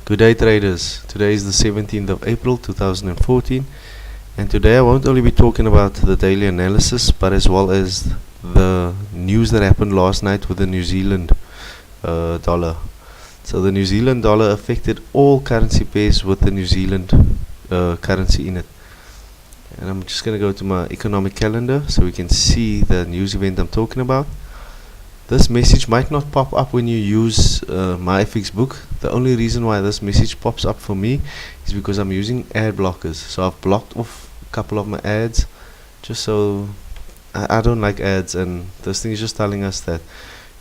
Good day traders, today is the 17th of April 2014 and today I won't only be talking about the daily analysis but as well as the news that happened last night with the New Zealand dollar. So the New Zealand dollar affected all currency pairs with the New Zealand currency in it. And I'm just going to go to my economic calendar so we can see the news event I'm talking about. This message might not pop up when you use MyFX Book. The only reason why this message pops up for me is because I'm using ad blockers. So I've blocked off a couple of my ads just so I don't like ads, and this thing is just telling us that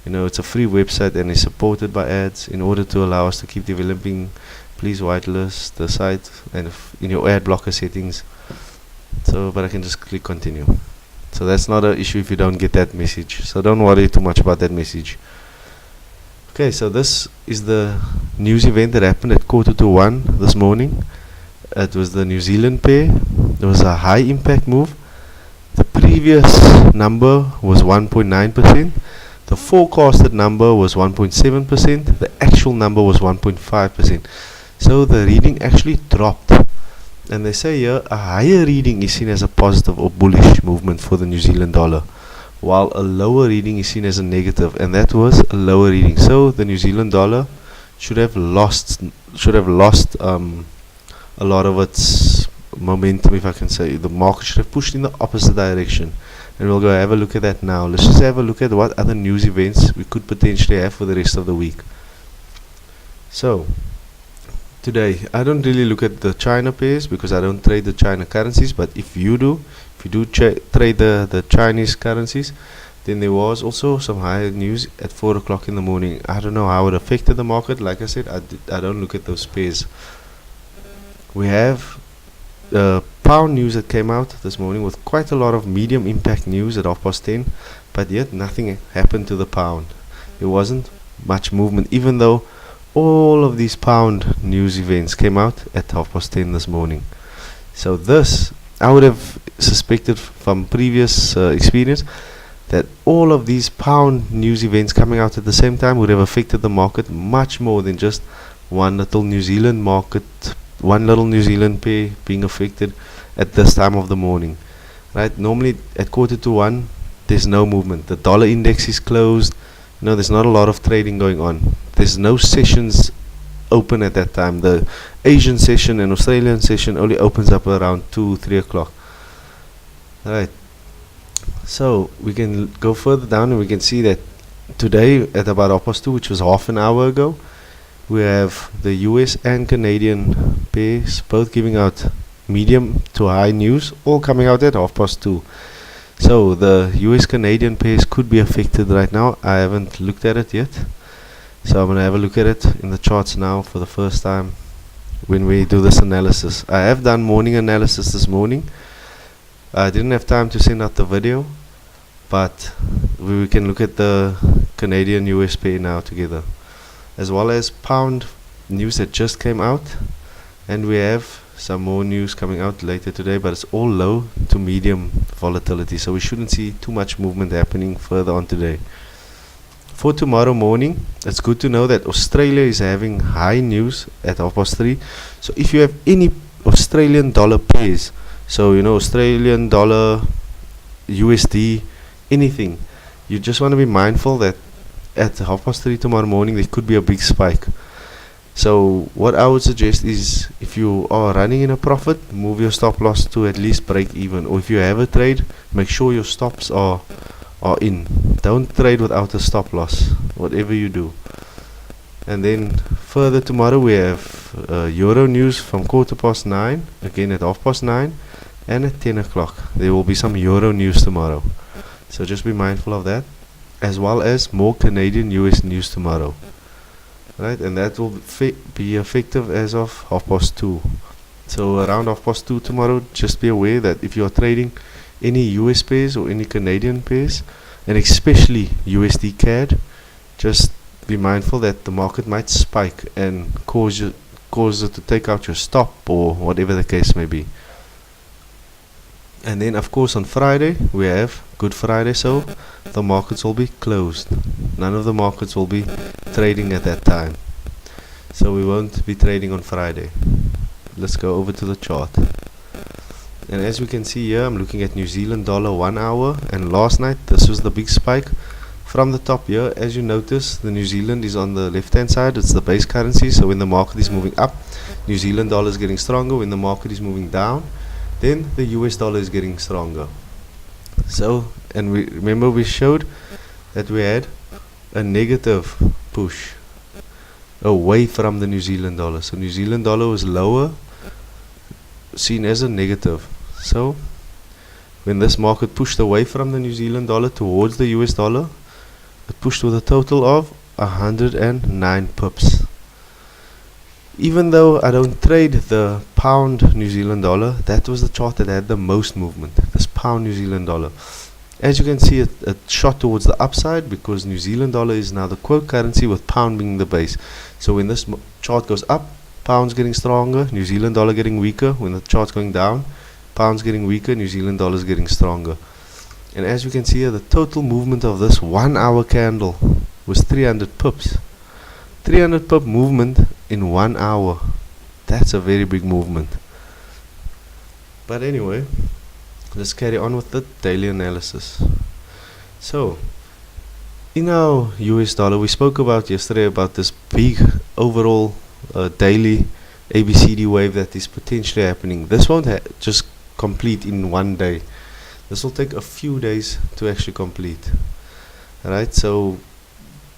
it's a free website and is supported by ads. In order to allow us to keep developing, please whitelist the site and in your ad blocker settings. But I can just click continue. So that's not an issue if you don't get that message, so don't worry too much about that message. Okay, so this is the news event that happened at 1:45 this morning. It was the New Zealand pair. It was a high impact move. The previous number was 1.9%. The forecasted number was 1.7%. The actual number was 1.5%. So the reading actually dropped. And they say here a higher reading is seen as a positive or bullish movement for the New Zealand dollar, while a lower reading is seen as a negative, and that was a lower reading. So the New Zealand dollar should have lost a lot of its momentum, if I can say. The market should have pushed in the opposite direction, and we'll go have a look at that now. Let's just have a look at what other news events we could potentially have for the rest of the week. So today, I don't really look at the China pairs because I don't trade the China currencies, but if you do trade the Chinese currencies, then there was also some higher news at 4 o'clock in the morning. I don't know how it affected the market. Like I said, I don't look at those pairs. We have the pound news that came out this morning with quite a lot of medium impact news at 10:30, but yet nothing happened to the pound. There wasn't much movement, even though all of these pound news events came out at 10:30 this morning. So this, I would have suspected from previous experience that all of these pound news events coming out at the same time would have affected the market much more than just one little New Zealand pair being affected at this time of the morning. Right? Normally at 1:45 there's no movement. The dollar index is closed. There's not a lot of trading going on. There's no sessions open at that time. The Asian session and Australian session only opens up around 2-3 o'clock. Alright, so we can go further down and we can see that today at about 2:30, which was half an hour ago, we have the US and Canadian pairs both giving out medium to high news, all coming out at 2:30. So the US Canadian pairs could be affected right now. I haven't looked at it yet, so I'm going to have a look at it in the charts now for the first time when we do this analysis. I have done morning analysis this morning. I didn't have time to send out the video, but we can look at the Canadian US pair now together, as well as pound news that just came out, and we have some more news coming out later today, but it's all low to medium volatility, so we shouldn't see too much movement happening further on today. For tomorrow morning, it's good to know that Australia is having high news at 3:30. So if you have any Australian dollar pairs, so Australian dollar, USD, anything, you just want to be mindful that at 3:30 tomorrow morning there could be a big spike. So what I would suggest is, if you are running in a profit, move your stop loss to at least break even, or if you have a trade, make sure your stops are in. Don't trade without a stop loss, whatever you do. And then further tomorrow we have Euro news from 9:15, again at 9:30, and at 10 o'clock there will be some Euro news tomorrow, so just be mindful of that, as well as more Canadian US news tomorrow. Right, and that will be effective as of 2:30. So around 2:30 tomorrow, just be aware that if you are trading any US pairs or any Canadian pairs, and especially USD CAD, just be mindful that the market might spike and cause it to take out your stop, or whatever the case may be. And then of course on Friday we have Good Friday, so the markets will be closed. None of the markets will be trading at that time. so we won't be trading on Friday. Let's go over to the chart. And as we can see here, I'm looking at New Zealand dollar 1 hour, and last night this was the big spike from the top here. As you notice, the New Zealand is on the left hand side, it's the base currency, so when the market is moving up, New Zealand dollar is getting stronger. When the market is moving down, then the US dollar is getting stronger. So, and we remember we showed that we had a negative push away from the New Zealand dollar. So New Zealand dollar was lower, seen as a negative. So when this market pushed away from the New Zealand dollar towards the US dollar, it pushed with a total of 109 pips. Even though I don't trade the pound New Zealand dollar, that was the chart that had the most movement, this pound New Zealand dollar. As you can see, it shot towards the upside because New Zealand dollar is now the quote currency with pound being the base. So when this chart goes up, pound's getting stronger, New Zealand dollar getting weaker. When the chart's going down, pound's getting weaker, New Zealand dollar is getting stronger. And as you can see here, the total movement of this 1 hour candle was 300 pips. 300 pip movement in 1 hour. That's a very big movement. But anyway, let's carry on with the daily analysis. So in our US dollar, we spoke about yesterday about this big overall daily ABCD wave that is potentially happening. This won't just complete in one day. This will take a few days to actually complete. Alright, so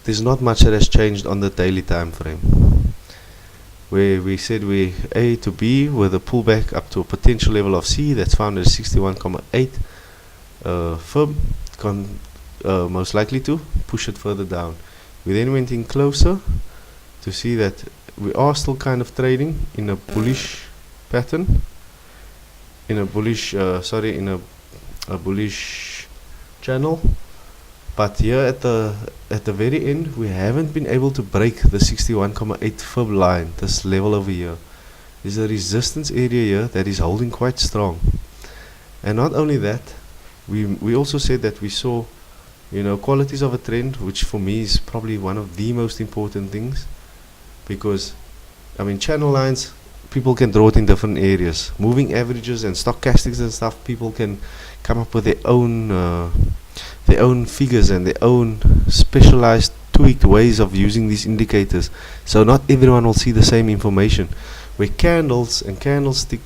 there's not much that has changed on the daily time frame. Where we said we A to B with a pullback up to a potential level of C that's found at 61.8 fib, most likely to push it further down. We then went in closer to see that we are still kind of trading in a bullish pattern, in a bullish a bullish channel. But here at the very end, we haven't been able to break the 61.8 fib line, this level over here. There's a resistance area here that is holding quite strong. And not only that, we also said that we saw, qualities of a trend, which for me is probably one of the most important things, because channel lines, people can draw it in different areas. Moving averages and stochastics and stuff, people can come up with their own figures and their own specialized tweaked ways of using these indicators. So not everyone will see the same information. Where candles and candlestick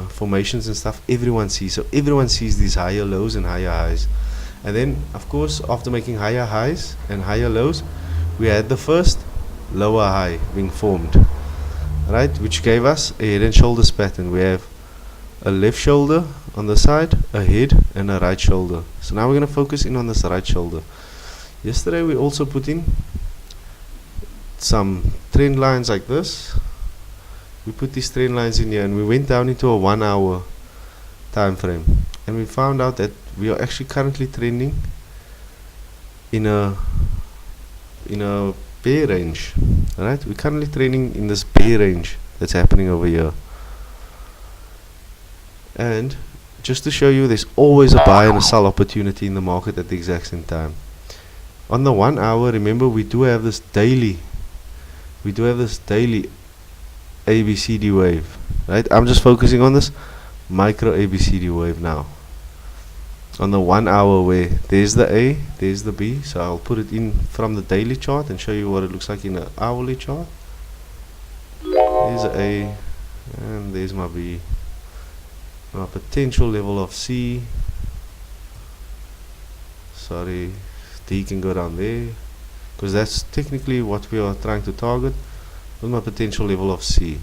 formations and stuff, everyone sees. So everyone sees these higher lows and higher highs. And then of course, after making higher highs and higher lows, we had the first lower high being formed, right, which gave us a head and shoulders pattern. We have a left shoulder on the side, a head, and a right shoulder. So now we're going to focus in on this right shoulder. Yesterday we also put in some trend lines like this. We put these trend lines in here and we went down into a 1 hour time frame, and we found out that we are actually currently trending in a bear range. Alright, we're currently trending in this bear range that's happening over here. And just to show you, there's always a buy and a sell opportunity in the market at the exact same time. On the 1 hour, remember, we do have this daily ABCD wave, right? I'm just focusing on this micro ABCD wave now. On the 1 hour, where there's the A, there's the B, so I'll put it in from the daily chart and show you what it looks like in the hourly chart. There's the A, and there's my B. My potential level of C, sorry, D can go down there, because that's technically what we are trying to target with my potential level of C,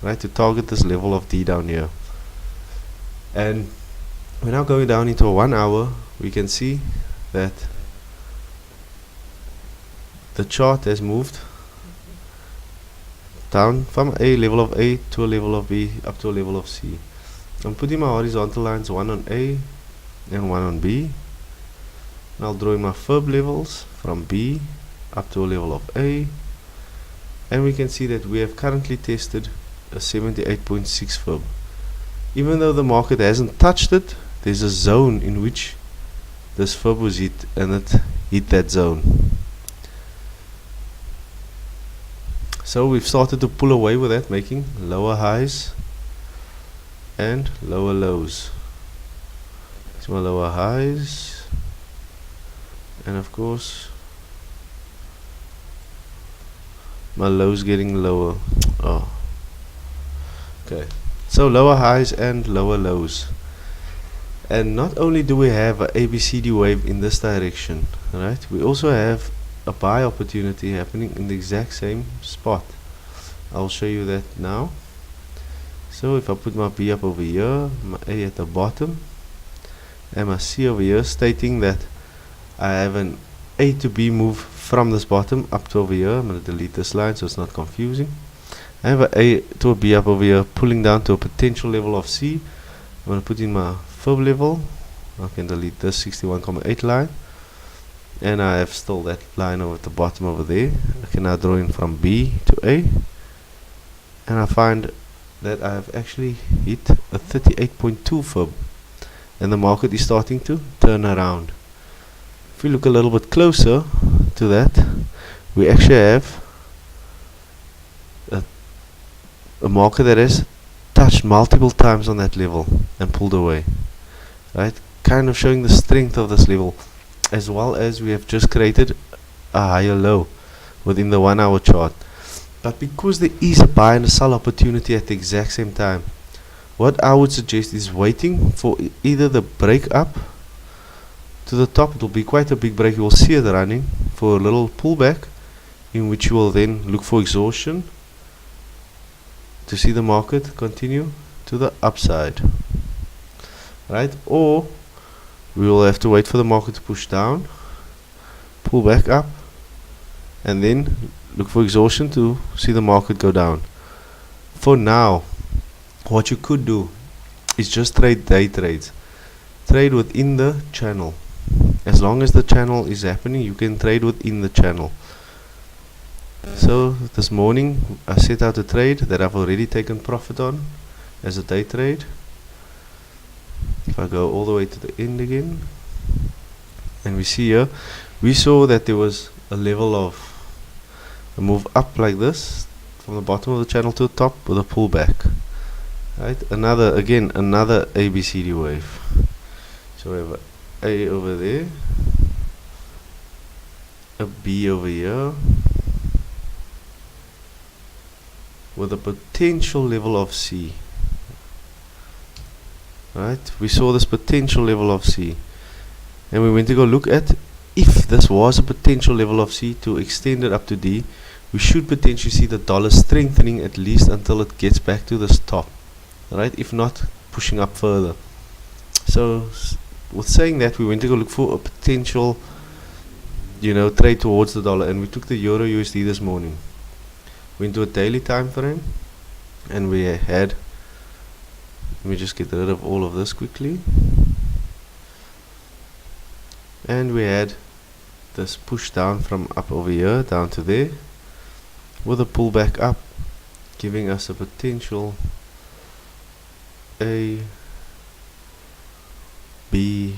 right, to target this level of D down here. And we're now going down into a 1 hour. We can see that the chart has moved down from a level of A to a level of B up to a level of C. I'm putting my horizontal lines, one on A and one on B. And I'll draw in my fib levels from B up to a level of A. And we can see that we have currently tested a 78.6 fib. Even though the market hasn't touched it, there's a zone in which this fib was hit, and it hit that zone. So we've started to pull away with that, making lower highs and lower lows. These are my lower highs, and of course my lows getting lower. Oh, okay. So lower highs and lower lows. And not only do we have a ABCD wave in this direction, right? We also have a buy opportunity happening in the exact same spot. I'll show you that now. So if I put my B up over here, my A at the bottom, and my C over here, stating that I have an A to B move from this bottom up to over here. I'm going to delete this line so it's not confusing. I have an A to a B up over here, pulling down to a potential level of C. I'm going to put in my fib level. I can delete this 61,8 line, and I have still that line over at the bottom over there. I can now draw in from B to A, and I find that I have actually hit a 38.2 fib, and the market is starting to turn around. If we look a little bit closer to that, we actually have a market that has touched multiple times on that level and pulled away, right? Kind of showing the strength of this level, as well as we have just created a higher low within the 1 hour chart. But because there is a buy and a sell opportunity at the exact same time, what I would suggest is waiting for either the break up to the top. It will be quite a big break, you will see it running, for a little pullback, in which you will then look for exhaustion to see the market continue to the upside, right? Or we will have to wait for the market to push down, pull back up, and then look for exhaustion to see the market go down. For now, what you could do is just trade day trades. Trade within the channel. As long as the channel is happening, you can trade within the channel. So this morning I set out a trade that I've already taken profit on as a day trade. If I go all the way to the end again, and we see here, we saw that there was a level of a move up like this from the bottom of the channel to the top with a pullback, right? Another ABCD wave. So we have a A over there, a B over here, with a potential level of C, right? We saw this potential level of C, and we went to go look at if this was a potential level of C to extend it up to D. We should potentially see the dollar strengthening at least until it gets back to this top, right? If not, pushing up further. So with saying that, we went to go look for a potential, trade towards the dollar, and we took the Euro USD this morning. Went to a daily time frame, and we had, let me just get rid of all of this quickly, and we had this push down from up over here down to there with a pullback up, giving us a potential A, B,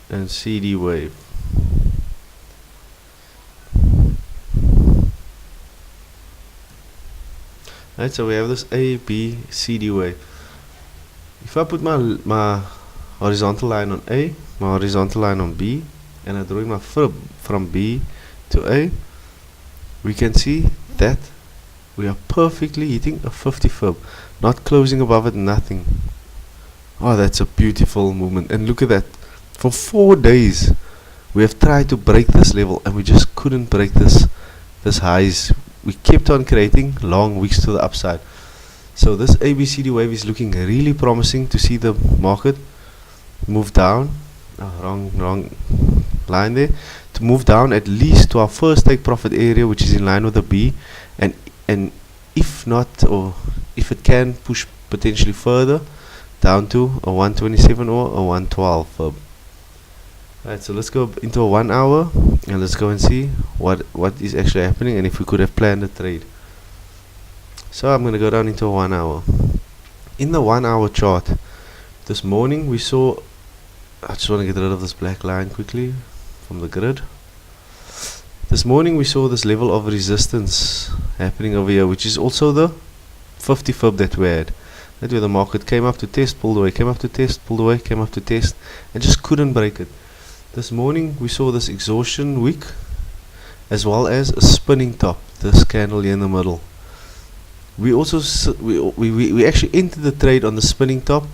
and CD wave. Right, so we have this A, B, CD wave. If I put my horizontal line on A, my horizontal line on B, and I draw my fib from B to A, we can see that we are perfectly hitting a 50 fib, not closing above it, nothing. Oh, that's a beautiful movement. And look at that. For 4 days we have tried to break this level, and we just couldn't break this highs. We kept on creating long wicks to the upside. So this ABCD wave is looking really promising to see the market move down. Wrong line there. To move down at least to our first take profit area, which is in line with the B, and if not, or if it can push potentially further down to a 127 or a 112 fib. Right, so let's go into a 1 hour, and let's go and see what is actually happening, and if we could have planned a trade. So I'm going to go down into a 1 hour. In the 1 hour chart, this morning we saw, I just want to get rid of this black line quickly. from the grid. This morning we saw this level of resistance happening over here, which is also the 50 fib that we had. That where the market came up to test, pulled away, came up to test, pulled away, came up to test, and just couldn't break it. This morning we saw this exhaustion wick as well as a spinning top, this candle here in the middle. We also we actually entered the trade on the spinning top,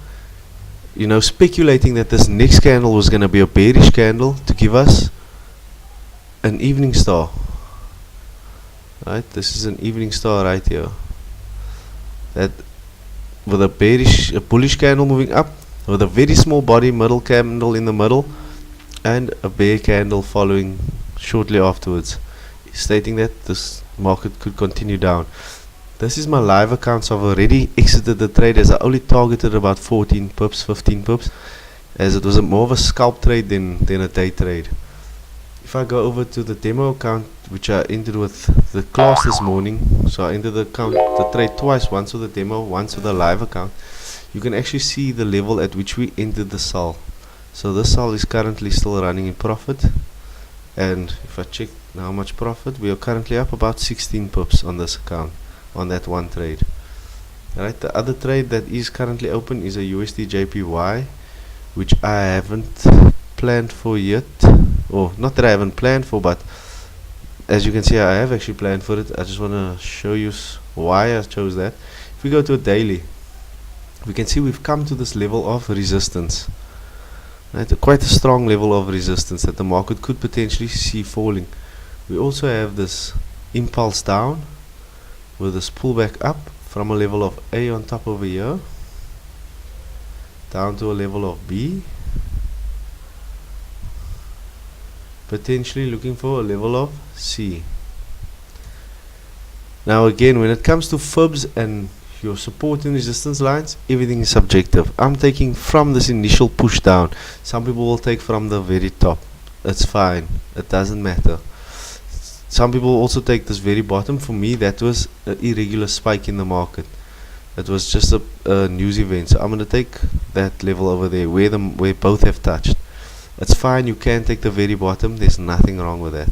you know, speculating that this next candle was going to be a bearish candle to give us an evening star. Right, this is an evening star right here. That with a bullish candle moving up, with a very small body middle candle in the middle, and a bear candle following shortly afterwards, stating that this market could continue down. This is my live account, so I've already exited the trade as I only targeted about 14 pips, 15 pips, as it was more of a scalp trade than a day trade. If I go over to the demo account, which I entered with the class this morning, so I entered the trade twice, once with the demo, once with the live account, you can actually see the level at which we entered the sell. So this sell is currently still running in profit, and if I check how much profit, we are currently up about 16 pips on this account, on that one trade. Alright, the other trade that is currently open is a USD JPY, which I haven't planned for yet, or not that I haven't planned for, but as you can see I have actually planned for it. I just want to show you why I chose that. If we go to a daily, we can see we've come to this level of resistance, right? Quite a strong level of resistance that the market could potentially see falling. We also have this impulse down with this pullback up from a level of A on top over here down to a level of B, potentially looking for a level of C. Now again, when it comes to fibs and your support and resistance lines, everything is subjective. I'm taking from this initial push down. Some people will take from the very top. It's fine, it doesn't matter. Some people also take this very bottom. For me, that was an irregular spike in the market. It was just a news event, so I'm going to take that level over there where both have touched. It's fine, you can take the very bottom, there's nothing wrong with that.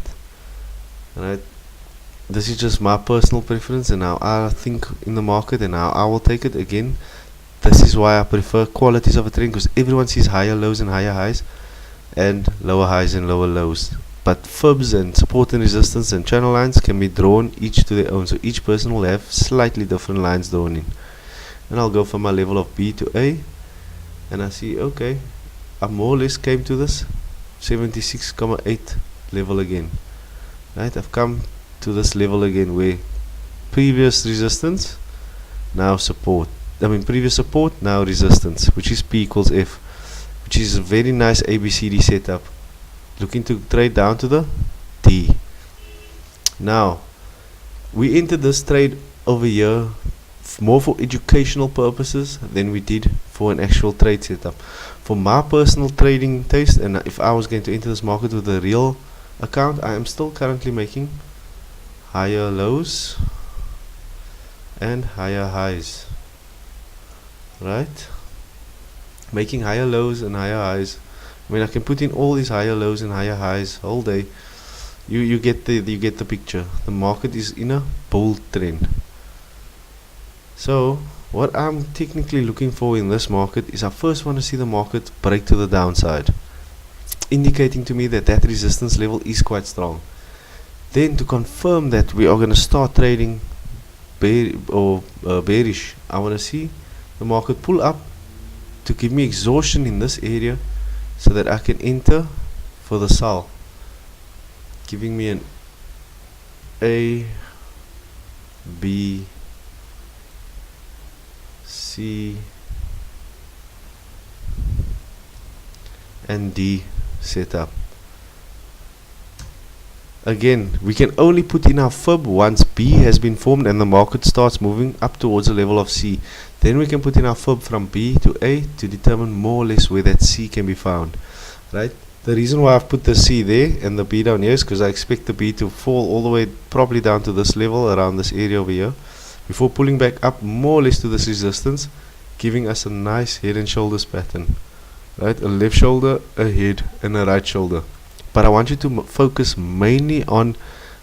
Alright, this is just my personal preference and how I think in the market and how I will take it. Again, this is why I prefer qualities of a trend, because everyone sees higher lows and higher highs and lower highs and lower lows. But fibs and support and resistance and channel lines can be drawn each to their own, so each person will have slightly different lines drawn in. And I'll go from my level of B to A, and I see, okay, I more or less came to this 76.8 level again. Right, I've come to this level again where previous resistance, now support. Previous support, now resistance, which is P equals F, which is a very nice ABCD setup. Looking to trade down to the D. Now, we entered this trade over here more for educational purposes than we did for an actual trade setup. For my personal trading taste, and if I was going to enter this market with a real account, I am still currently making higher lows and higher highs. Right? Making higher lows and higher highs. I can put in all these higher lows and higher highs all day. You get the picture. The market is in a bull trend. So what I'm technically looking for in this market is I first want to see the market break to the downside, indicating to me that that resistance level is quite strong. Then to confirm that we are going to start trading bearish, I want to see the market pull up to give me exhaustion in this area so that I can enter for the sell, giving me an A, B, C and D setup. Again, we can only put in our fib once B has been formed and the market starts moving up towards a level of C. Then we can put in our fib from B to A to determine more or less where that C can be found. Right? The reason why I've put the C there and the B down here is because I expect the B to fall all the way probably down to this level, around this area over here, before pulling back up more or less to this resistance, giving us a nice head and shoulders pattern. Right? A left shoulder, a head and a right shoulder. but I want you to focus mainly on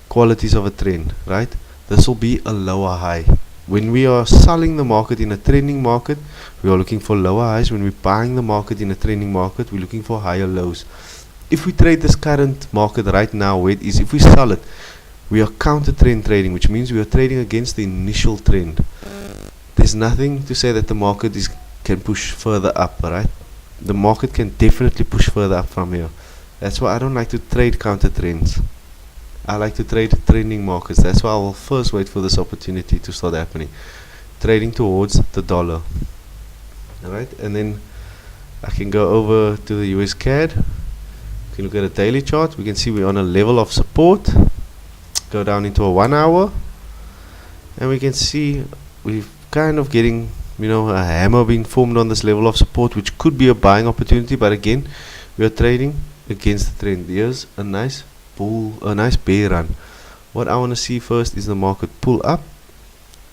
qualities of a trend, right? This will be a lower high. When we are selling the market in a trending market, we are looking for lower highs. When we're buying the market in a trending market, we're looking for higher lows. If we trade this current market right now where it is, if we sell it, we are counter trend trading, which means we are trading against the initial trend. There's nothing to say that the market can push further up, right? The market can definitely push further up from here. That's why I don't like to trade counter trends. I like to trade trending markets. That's why I will first wait for this opportunity to start happening. Trading towards the dollar. Alright, and then I can go over to the US CAD. We can look at a daily chart. We can see we're on a level of support. Go down into a 1 hour. And we can see we're kind of getting, a hammer being formed on this level of support, which could be a buying opportunity, but again, we are trading against the trend. Here's a nice bear run. What I want to see first is the market pull up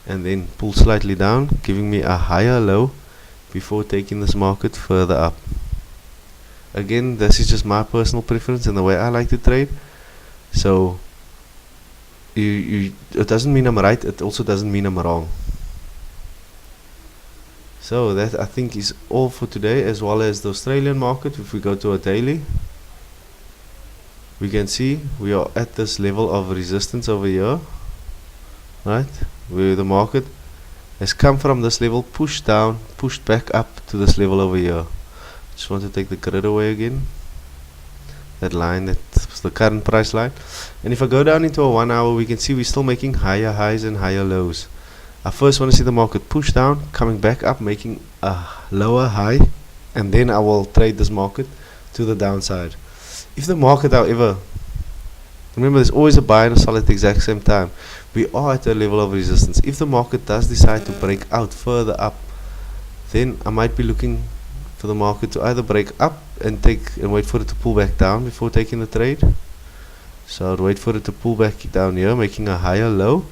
and then pull slightly down, giving me a higher low before taking this market further up. Again, this is just my personal preference and the way I like to trade. So it doesn't mean I'm right, it also doesn't mean I'm wrong. So that I think is all for today, as well as the Australian market. If we go to a daily, we can see we are at this level of resistance over here, right, where the market has come from this level, pushed down, pushed back up to this level over here. Just want to take the grid away again, that line, that's the current price line. And if I go down into a 1 hour, we can see we're still making higher highs and higher lows. I first want to see the market push down, coming back up, making a lower high, and then I will trade this market to the downside. If the market, however, remember there's always a buy and a sell at the exact same time, we are at a level of resistance. If the market does decide to break out further up, then I might be looking for the market to either break up and wait for it to pull back down before taking the trade. So I'd wait for it to pull back down here, making a higher low,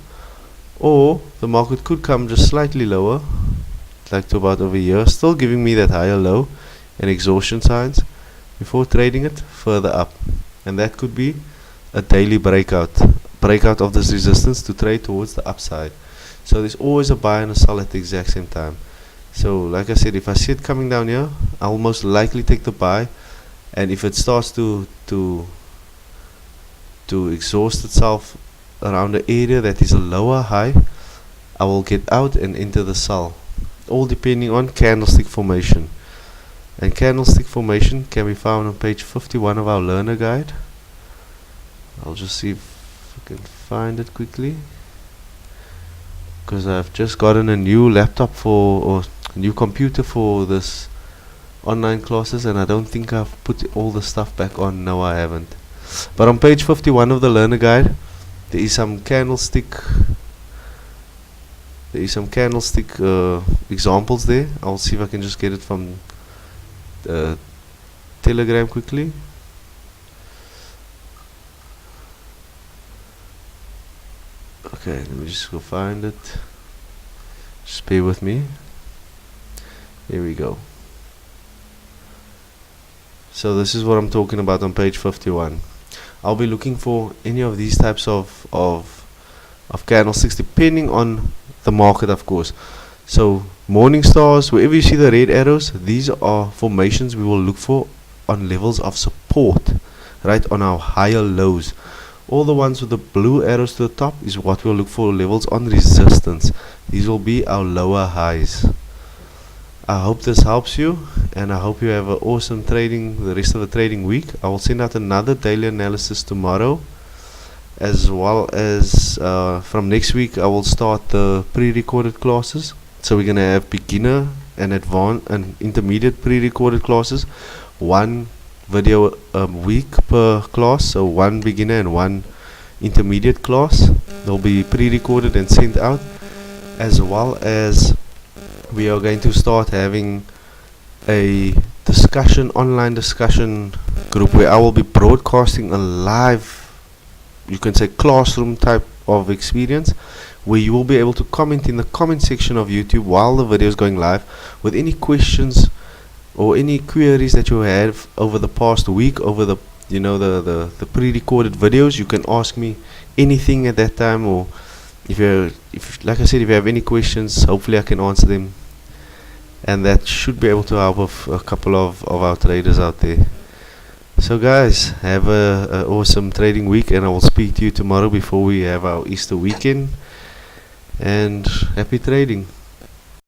or the market could come just slightly lower, like to about over here, still giving me that higher low and exhaustion signs, before trading it further up. And that could be a daily breakout of this resistance to trade towards the upside. So there's always a buy and a sell at the exact same time. So like I said, if I see it coming down here, I'll most likely take the buy, and if it starts to exhaust itself around the area that is a lower high, I will get out and enter the sell, all depending on candlestick formation. And candlestick formation can be found on page 51 of our learner guide. I'll just see if I can find it quickly, because I've just gotten a new laptop or a new computer for this online classes, and I don't think I've put all the stuff back on. No, I haven't. But on page 51 of the learner guide, there is some candlestick examples there. I'll see if I can just get it from Telegram quickly. Okay, let me just go find it. Just bear with me. Here we go. So this is what I'm talking about on page 51. I'll be looking for any of these types of candlesticks, depending on the market, of course. So morning stars, wherever you see the red arrows, these are formations we will look for on levels of support, right, on our higher lows. All the ones with the blue arrows to the top is what we'll look for levels on resistance. These will be our lower highs. I hope this helps you, and I hope you have an awesome the rest of the trading week. I will send out another daily analysis tomorrow, as well as from next week I will start the pre-recorded classes. So we're going to have beginner and advanced and intermediate pre-recorded classes, one video a week per class, so one beginner and one intermediate class. They'll be pre-recorded and sent out, as well as we are going to start having a online discussion group where I will be broadcasting a live, you can say, classroom type of experience, where you will be able to comment in the comment section of YouTube while the video is going live with any questions or any queries that you have over the past week, over the the pre-recorded videos. You can ask me anything at that time, or if like I said, if you have any questions, hopefully I can answer them, and that should be able to help a couple of our traders out there. So guys, have a awesome trading week, and I will speak to you tomorrow before we have our Easter weekend. And happy trading.